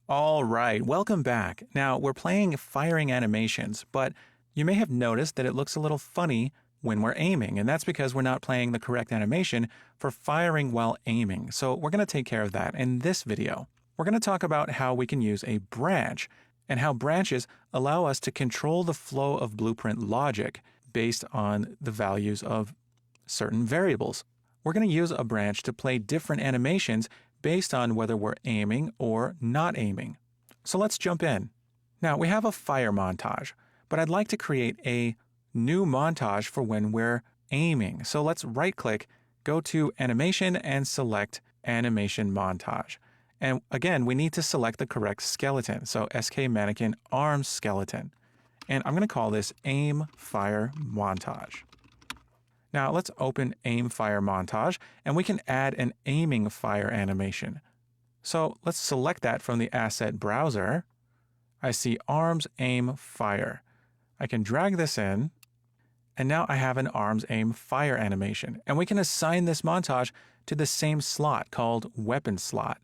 All right, welcome back. Now, we're playing firing animations, but you may have noticed that it looks a little funny when we're aiming, and that's because we're not playing the correct animation for firing while aiming. So we're going to take care of that in this video. We're going to talk about how we can use a branch and how branches allow us to control the flow of blueprint logic based on the values of certain variables. We're going to use a branch to play different animations based on whether we're aiming or not aiming. So let's jump in. Now, we have a fire montage, but I'd like to create a new montage for when we're aiming. So let's right-click, go to Animation, and select Animation Montage. And again, we need to select the correct skeleton. So SK Mannequin Arm Skeleton. And I'm going to call this Aim Fire Montage. Now let's open Aim Fire Montage, and we can add an aiming fire animation. So let's select that from the asset browser. I see Arms Aim Fire. I can drag this in, and now I have an Arms Aim Fire animation. And we can assign this montage to the same slot called Weapon Slot.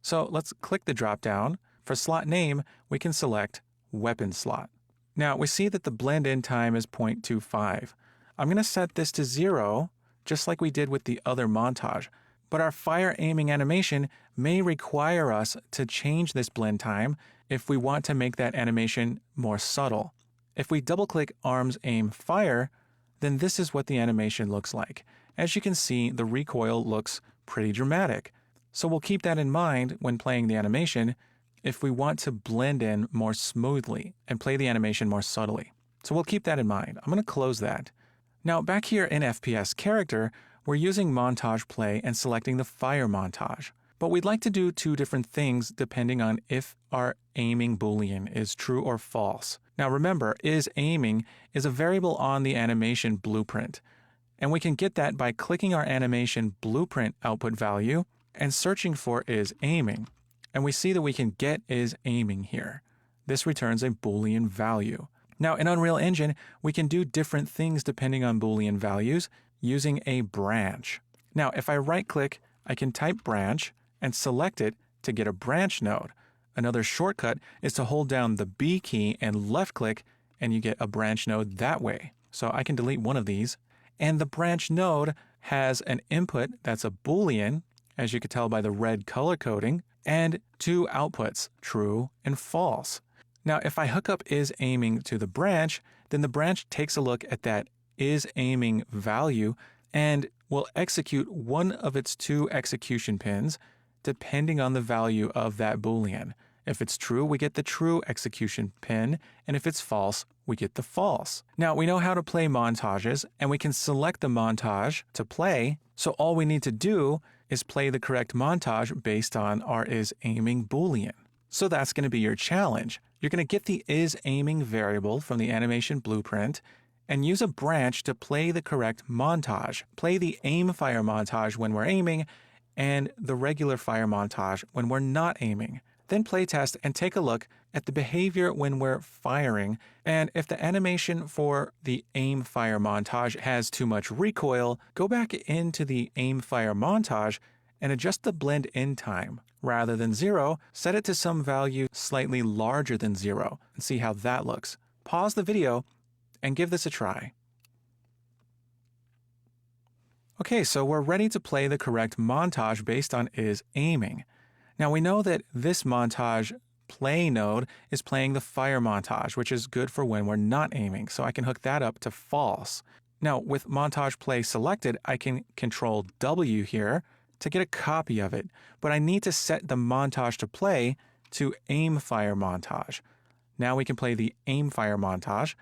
So let's click the drop-down. For slot name, we can select Weapon Slot. Now we see that the blend-in time is 0.25. I'm going to set this to 0, just like we did with the other montage. But our fire aiming animation may require us to change this blend time if we want to make that animation more subtle. If we double-click Arms Aim Fire, then this is what the animation looks like. As you can see, the recoil looks pretty dramatic. So we'll keep that in mind when playing the animation if we want to blend in more smoothly and play the animation more subtly. So we'll keep that in mind. I'm going to close that. Now, back here in FPS Character, we're using Montage Play and selecting the Fire Montage. But we'd like to do two different things depending on if our aiming boolean is true or false. Now remember, isAiming is a variable on the animation blueprint. And we can get that by clicking our animation blueprint output value and searching for isAiming. And we see that we can get isAiming here. This returns a boolean value. Now, in Unreal Engine, we can do different things depending on Boolean values using a branch. Now, if I right-click, I can type branch and select it to get a branch node. Another shortcut is to hold down the B key and left-click, and you get a branch node that way. So I can delete one of these. And the branch node has an input that's a Boolean, as you can tell by the red color coding, and two outputs, true and false. Now, if I hook up isAiming to the branch, then the branch takes a look at that isAiming value and will execute one of its two execution pins depending on the value of that Boolean. If it's true, we get the true execution pin, and if it's false, we get the false. Now, we know how to play montages, and we can select the montage to play, so all we need to do is play the correct montage based on our isAiming Boolean. So that's going to be your challenge. You're going to get the isAiming variable from the animation blueprint and use a branch to play the correct montage. Play the aim fire montage when we're aiming and the regular fire montage when we're not aiming. Then play test and take a look at the behavior when we're firing, and if the animation for the aim fire montage has too much recoil, go back into the aim fire montage and adjust the blend in time. Rather than 0, set it to some value slightly larger than 0 and see how that looks. Pause the video and give this a try. Okay, so we're ready to play the correct montage based on isAiming. Now we know that this montage play node is playing the fire montage, which is good for when we're not aiming, so I can hook that up to false. Now with montage play selected, I can control W here to get a copy of it, but I need to set the montage to play to aim fire montage. Now we can play the aim fire montage,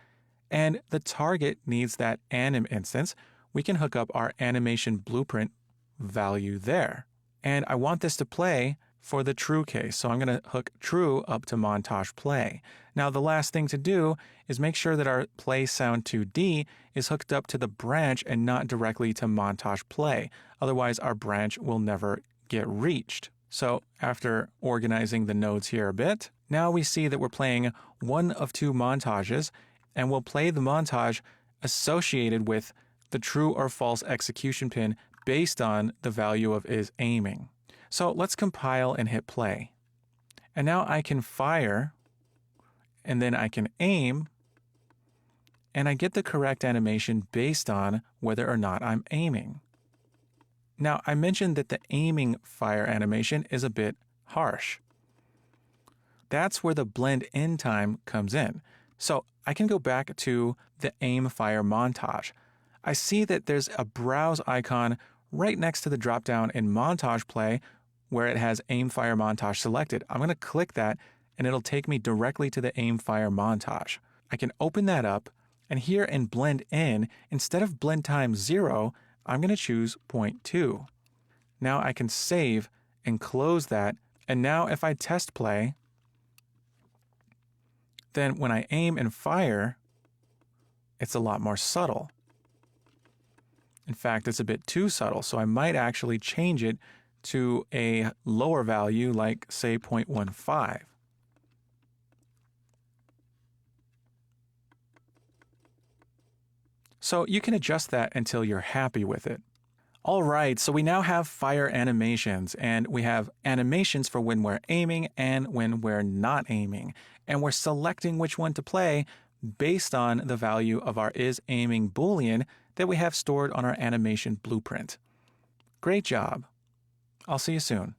and the target needs that anim instance. We can hook up our animation blueprint value there. And I want this to play for the true case, so I'm going to hook true up to montage play. Now the last thing to do is make sure that our play sound 2D is hooked up to the branch and not directly to montage play. Otherwise our branch will never get reached. So after organizing the nodes here a bit, now we see that we're playing one of two montages, and we'll play the montage associated with the true or false execution pin based on the value of isAiming. So let's compile and hit play. And now I can fire, and then I can aim, and I get the correct animation based on whether or not I'm aiming. Now, I mentioned that the aiming fire animation is a bit harsh. That's where the blend in time comes in. So I can go back to the aim fire montage. I see that there's a browse icon right next to the drop down in montage play where it has aim fire montage selected. I'm going to click that and it'll take me directly to the aim fire montage. I can open that up, and here in blend in, instead of blend time 0, I'm going to choose 0.2. Now I can save and close that, and now if I test play, then when I aim and fire, it's a lot more subtle. In fact, it's a bit too subtle, so I might actually change it to a lower value like, say, 0.15. So you can adjust that until you're happy with it. All right, so we now have fire animations, and we have animations for when we're aiming and when we're not aiming. And we're selecting which one to play based on the value of our isAiming Boolean that we have stored on our animation blueprint. Great job. I'll see you soon.